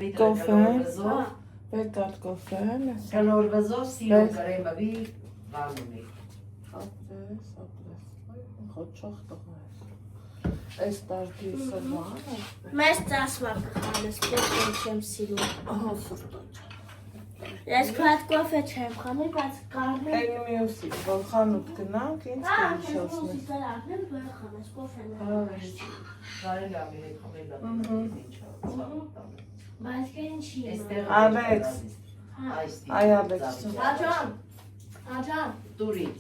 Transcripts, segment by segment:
Կոֆե, վետալ կոֆեն, Կլորվզով սիրո կրեմավի վանունի։ ապրես, խոչող տղայր, այս տարտի սրվանը, Մեզ ծասվակ խանես, պետքեն չեմ սիրում։ ահա սուրտոչ, Ես քոհատ կոֆե չեմ խամի, բայց կարմի։ են միուսի, որ խանութ գնանք, ինձ կհիշոսնես, Մուսի ծրակնեմ, բեր խանես, կոֆեն Կարել ամիրեք խամել Բայց կեն չի Ալեքս, այ Ալեքս, Աջան, աջան Դուրիտ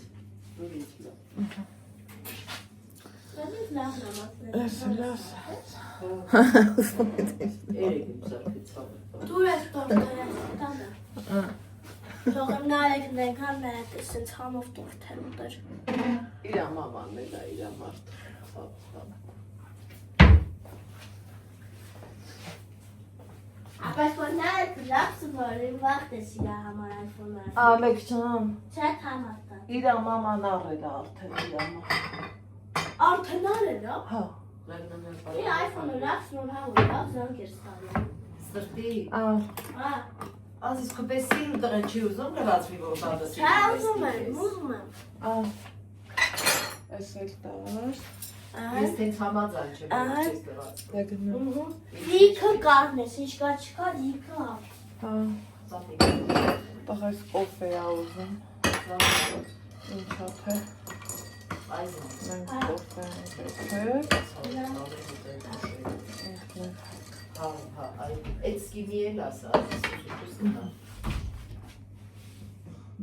Սանից լավ նամատներ ես լաս, Երեք իմ զարկից համել Դուր ես տորտեր ես տանը Թողեմ նարեքն ենքան նայդ ես ինձ համով տորթեր ուտեր իրա մամանն է դա իրա մարդ, Բայց որ նարեքը լավ սվոր, իմ վաղտ ես իրա համար այվոներ Ալեք ճան, Չէ համատան իրա մաման առել է արդեն իրա մաման, Արդեն արել ա հա, Իր այվոնը լավ սնոր հավոր լավ զանք էր ստալում Սրտի ար, Ազիս կպես սիր ու տղեն չի ուզում լվացվի որ բադը Չէ ուզում եմ ար, ես էլ տար, Ես տենց համաձայն չեմ Ահա։ չես լվացվի դեգնում, Լիքը կարնես, ինչ կա չկա լիքը ա հա, տղայս կոֆե ա ուզում, ինչա թե, մենք կոֆե ենք Այդ սկիվի էլ ասա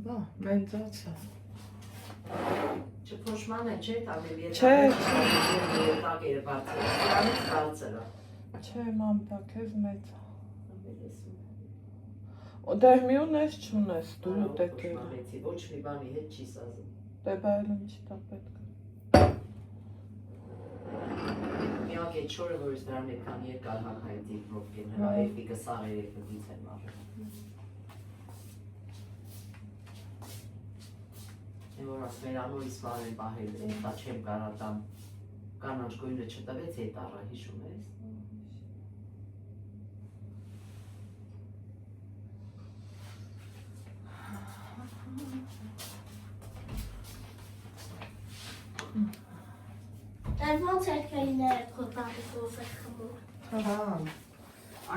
բա, մենձացա, Չփոշման է չէ տանել Չէ, տակերը բարձր Սրանից բարձր չէ ման բա քեզ մեծ Դե մի ունես չունես, դու ուտեկել, Ոչ մի բանի հետ չի սազում դե բայլում չի տա պետք Միակ այդ շորը որ ես դրան էքան երկար հակային դիպրոպկեն հրա էպիկը սաղեր էպիկից են մարը Որ ասմեր անորից վար են պահել, դա չեմ կարատամ կանանչ գույնը չտվեց հետ առա հիշում ես Դեր ոնց երկելիներ է կոտակի կոֆե խմում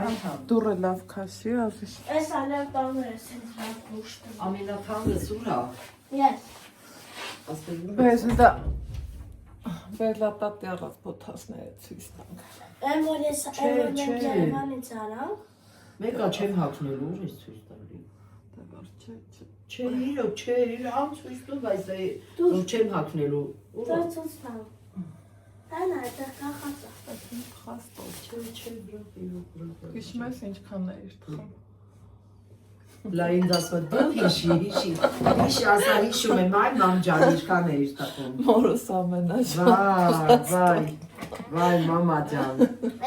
Այնքան Դուրը լավ քասի, ասես Ես ալև տանր ես ինձ հատ մուշտում ամենաթանը սուրա Ես Բայց դա բերլատատի առած պոթասները ցույց տանք Եմ որ ես եմ Երևանից արամ Մեկա չեմ հագնելու, ուր ես ցույց տալի Դե որ չէ Չէ, իր անցույց տու, բայց որ չեմ հագնելու Դեր ցույց տամ Այն այդեղ կախած է Խաստո Չէ, բրոպ Հիշում ես ինչքան է իր թխում Լա ինձ ասում դու հիշի ասա հիշում եմ այ մամ ջան ինչքան է իր տխում Մորս ամենաշ Վայ մամա ջան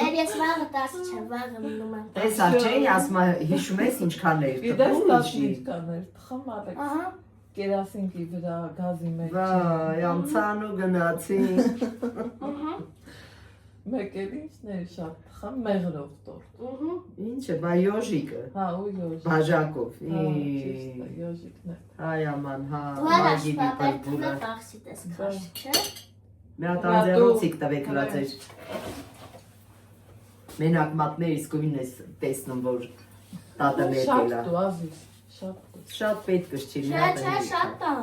Էր ես վաղը 10 չեմ, վաղը մնում եմ Տեսա չէ, ասում հիշում ես ինչքան է իր Գիտես տխում տաշ հիշի ինչքան էր թխում ալեք Ահա Կերասինկի վրա գազի մեջ Վայ ամցան ու գնացի Մեկ էլ ինչն էր շատ թխում մեղրով տորտ Ինչը, բա յոժիկը Հա ու յոժիկ Բաժակով Յոժիկն է Հայ աման, հա Դու արաշ պապերտունը պախսիտ ես քաշ, չէ? Մի հատ անձեռոցիկ տվեք լացեր Մենակ մատներիս գույն ես տեսնում, որ տատը Շատ մեկել է դու ազիզ Շատ պետք չի Չէ, չէ, շատ տան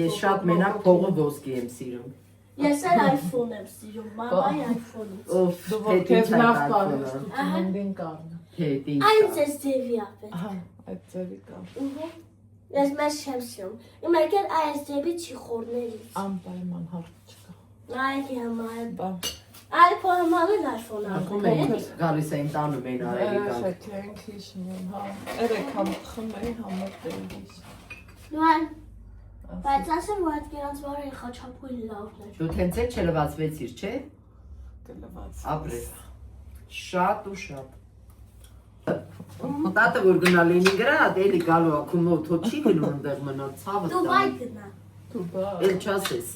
Ես շատ մենակ փողը ոսկի եմ սիրում Ես էլ iPhone եմ սիրում, մամայի iPhone-ից Օֆ, Դու որ քեզ լավ պարես ստուտում ընդին կարնը Հետ ինչ Այնց ես ձևի ապետ Ահա, այդ ձևի կար Ես մեզ չեմ սիրում Իմ եկել այս ձևի չի խորներից Անպայման հարկ չկա Այդի համար Բա iPhone համար էլ iPhone Ակում ապետ ենք գալիս էին տանում էին արելի կանք Շեքենք հիշում եմ, հա Երեք համ թխում էի, համոտ էի հիշ Լուան, բայց ասեմ, որ այդ կերանց վարը խաչապույլ լավն էր Դու թենց է չլվացվեցիր, չէ? Կլված Ապրես Շատ ու շատ Տատը որ գնա Լենինգրադ, էլի գալու ակում օթո չի գնում ընդեղ մնա ցավը Դու վայ գնա Դու բա Էլ չասես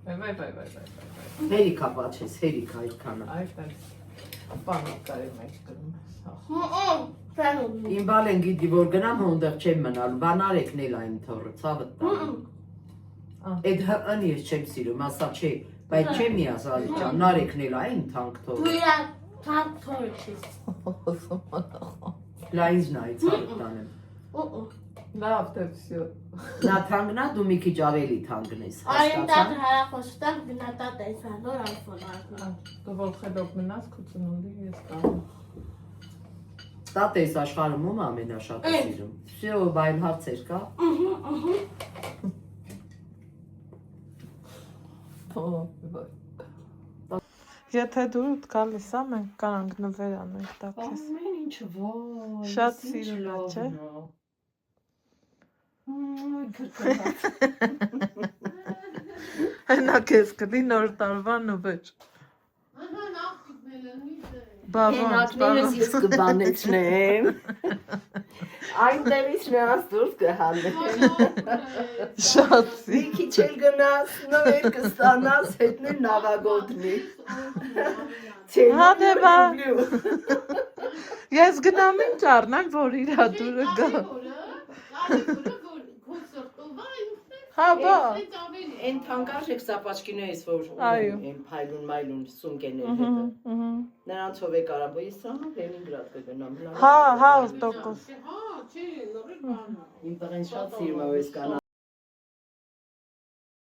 Վայ Հերիքա պաչես, հերիքա այդքանը Այդպես Պանիկայի մեջ գնում ես, հա Իմ բալեն գիտի, որ գնամ հոնդեղ չեմ մնալու, բան արեքն էլ այն թորը, ցավը տան։ Էդ հըն ես չեմ սիրում, ասա չէ, բայց չեմ մի ասալի ճան, նարեքն էլ այն թանք թորը։ Դու իրա թանք թորը չես։ Լայնձ նայի ցավը տանեմ։ Լավ թե վсё։ Նա թանգնա, դու մի քիչ ավելի թանգն ես, Այն տակ հասկացա։ հարախոստան գնատատ ես հանդոր այֆոն արկան։ Դու որ խելոք մնաս քուցնունդի ես կամ։ Տատ ես աշխարհում ում ամենաշատը սիրում։ Վсё, բայ հարցեր կա։ Եթե դու գալիս ա, մենք կանանք նվեր անենք տակես։ Ամեն ինչ ոյ։ Շատ սիրուն է, չէ։ Հենա քեզ կլի նոր տարվա նվեր։ Հենակներս ես կբանեցնեմ։ Այնտեղից նրանց դուրս կհանեմ։ Շատ Մի քիչ էլ գնաս, նվեր կստանաս, հետն էլ նավագոտնի։ Հանևա։ Ես գնամ ինչ առնեմ, որ իրա դուրը գա։ Հա, բա։ Են թանկարժեք սապաչկիներս, որ Այո։ են փայլուն սունկեներ հետը։ Նրանցով է կարամ, ես սահա Լենինգրադ կգնամ։ Հա, 100%։ Իմ տղեն շատ սիրում է, որ ես կանա։